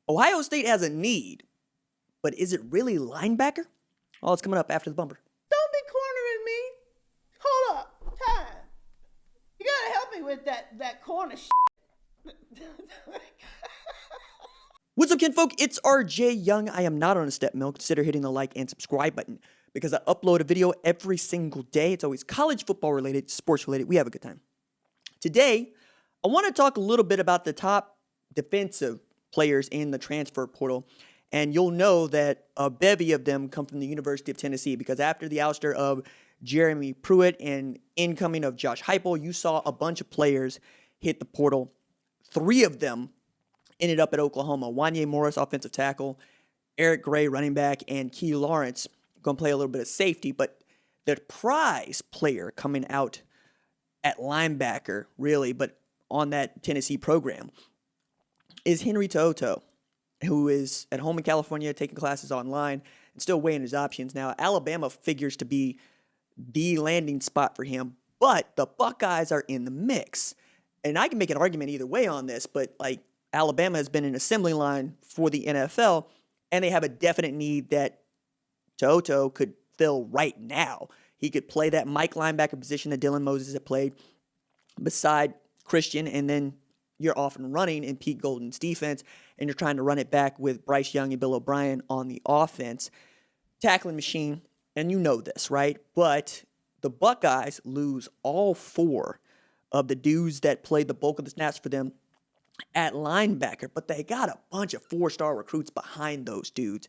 Ohio State has a need, but is it really linebacker? Well, it's coming up after the bumper. Don't be cornering me. Hold up. Time. You gotta help me with that corner shit. What's up, kinfolk? It's RJ Young. I am not on a step mill. Consider hitting the like and subscribe button because I upload a video every single day. It's always college football related, sports related. We have a good time. Today, I want to talk a little bit about the top defensive players in the transfer portal. And you'll know that a bevy of them come from the University of Tennessee because after the ouster of Jeremy Pruitt and incoming of Josh Heupel, you saw a bunch of players hit the portal. 3 of them ended up at Oklahoma. Wanye Morris, offensive tackle, Eric Gray, running back, and Key Lawrence, going to play a little bit of safety. But the prize player coming out at linebacker, really, but on that Tennessee program, is Henry To'oTo'o, who is at home in California taking classes online and still weighing his options. Now, Alabama figures to be the landing spot for him, but the Buckeyes are in the mix. And I can make an argument either way on this, but Alabama has been an assembly line for the NFL, and they have a definite need that To'oTo'o could fill right now. He could play that Mike linebacker position that Dylan Moses had played beside Christian, and then you're off and running in Pete Golden's defense, and you're trying to run it back with Bryce Young and Bill O'Brien on the offense. Tackling machine, and you know this, right? But the Buckeyes lose all 4 of the dudes that played the bulk of the snaps for them at linebacker, but they got a bunch of 4-star recruits behind those dudes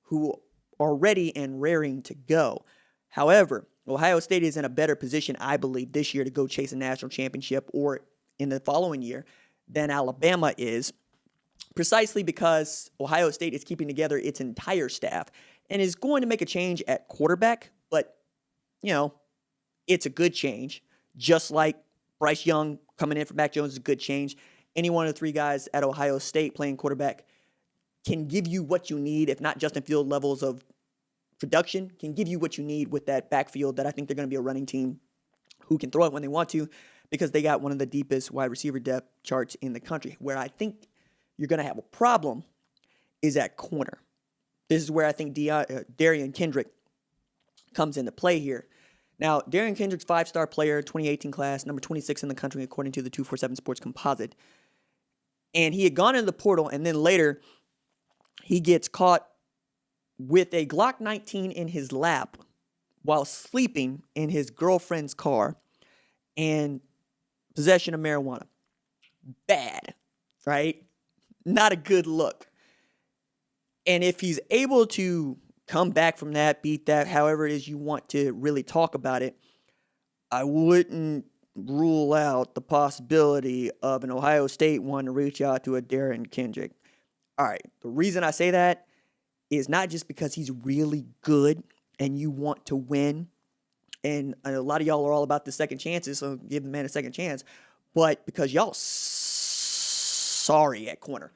who are ready and raring to go. However, Ohio State is in a better position, I believe, this year to go chase a national championship or in the following year than Alabama is, precisely because Ohio State is keeping together its entire staff and is going to make a change at quarterback, but, it's a good change, just like Bryce Young coming in for Mac Jones is a good change. Any one of the 3 guys at Ohio State playing quarterback can give you what you need, if not Justin Field levels of production, can give you what you need with that backfield that I think they're going to be a running team who can throw it when they want to because they got one of the deepest wide receiver depth charts in the country. Where I think you're going to have a problem is at corner. This is where I think Darian Kendrick comes into play here. Now, Darian Kendrick's 5-star player, 2018 class, number 26 in the country according to the 247 Sports Composite. And he had gone into the portal, and then later he gets caught with a Glock 19 in his lap while sleeping in his girlfriend's car and possession of marijuana. Bad, right? Not a good look. And if he's able to come back from that, beat that, however it is you want to really talk about it, I wouldn't rule out the possibility of an Ohio State one to reach out to a Darian Kendrick. All right, the reason I say that is not just because he's really good and you want to win, and a lot of y'all are all about the second chances, so give the man a second chance, but because y'all sorry at corner.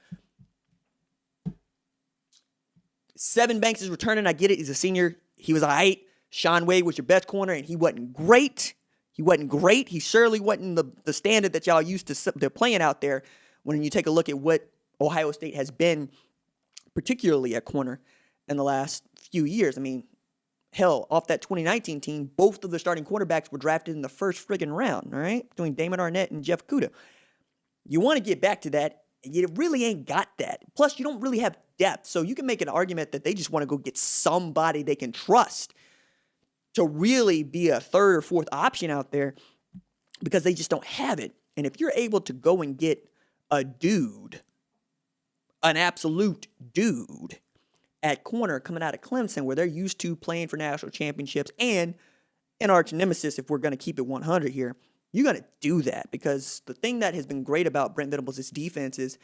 Seven Banks is returning. I get it. He's a senior. He was all right. Sean Wade was your best corner, and he wasn't great. He surely wasn't the standard that y'all used to they're playing out there when you take a look at what Ohio State has been, particularly at corner, in the last few years. I mean, hell, off that 2019 team, both of the starting quarterbacks were drafted in the first friggin' round, all right, between Damon Arnett and Jeff Kuda. You want to get back to that, and you really ain't got that. Plus, you don't really have depth, so you can make an argument that they just want to go get somebody they can trust to really be a 3rd or 4th option out there because they just don't have it. And if you're able to go and get a dude, an absolute dude at corner coming out of Clemson where they're used to playing for national championships and an arch nemesis, if we're going to keep it 100 here, you're going to do that because the thing that has been great about Brent Venables' defense is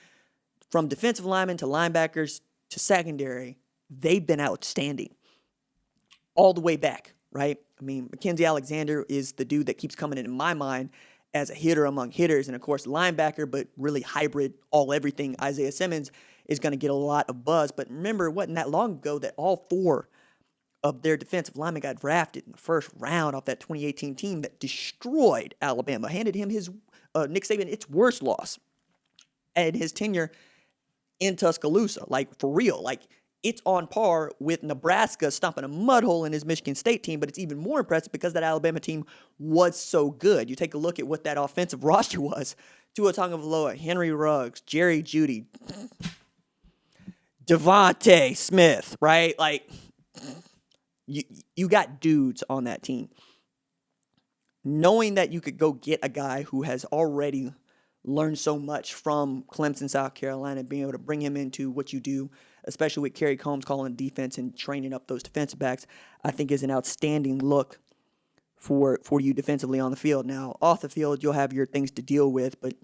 from defensive linemen to linebackers to secondary, they've been outstanding all the way back, right? I mean, Mackenzie Alexander is the dude that keeps coming in my mind as a hitter among hitters. And, of course, linebacker, but really hybrid, all-everything. Isaiah Simmons is going to get a lot of buzz. But remember, it wasn't that long ago that all 4 of their defensive linemen got drafted in the first round off that 2018 team that destroyed Alabama, handed him Nick Saban its worst loss and his tenure in Tuscaloosa. Like, for real. Like, it's on par with Nebraska stomping a mud hole in his Michigan State team, but it's even more impressive because that Alabama team was so good. You take a look at what that offensive roster was. Tua Tagovailoa, Henry Ruggs, Jerry Jeudy, Devontae Smith, right? Like, you got dudes on that team. Knowing that you could go get a guy who has already learned so much from Clemson, South Carolina, being able to bring him into what you do, especially with Kerry Combs calling defense and training up those defensive backs, I think is an outstanding look for you defensively on the field. Now, off the field, you'll have your things to deal with, but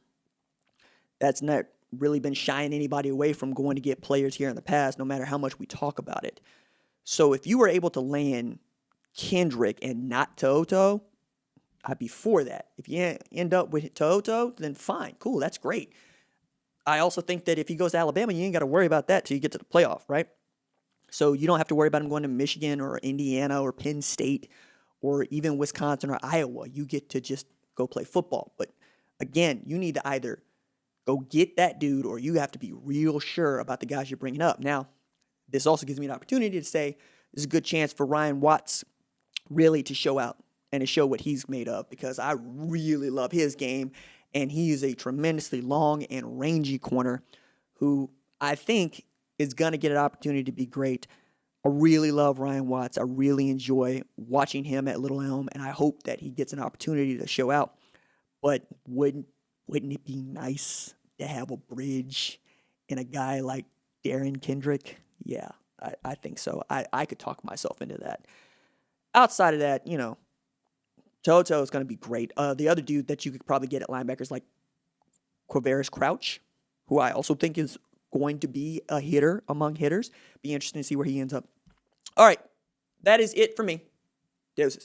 that's not really been shying anybody away from going to get players here in the past, no matter how much we talk about it. So if you were able to land Kendrick and not Toto, I'd be for that. If you end up with Toto, then fine, cool, that's great. I also think that if he goes to Alabama, you ain't got to worry about that till you get to the playoff, right? So you don't have to worry about him going to Michigan or Indiana or Penn State or even Wisconsin or Iowa. You get to just go play football. But again, you need to either go get that dude or you have to be real sure about the guys you're bringing up. Now, this also gives me an opportunity to say this is a good chance for Ryan Watts really to show out and to show what he's made of, because I really love his game, and he is a tremendously long and rangy corner who I think is going to get an opportunity to be great. I really love Ryan Watts. I really enjoy watching him at Little Elm, and I hope that he gets an opportunity to show out. But wouldn't it be nice to have a bridge in a guy like Darren Kendrick? Yeah, I think so. I could talk myself into that. Outside of that, Toto is going to be great. The other dude that you could probably get at linebackers like Quavaris Crouch, who I also think is going to be a hitter among hitters. Be interesting to see where he ends up. All right, that is it for me. Deuces.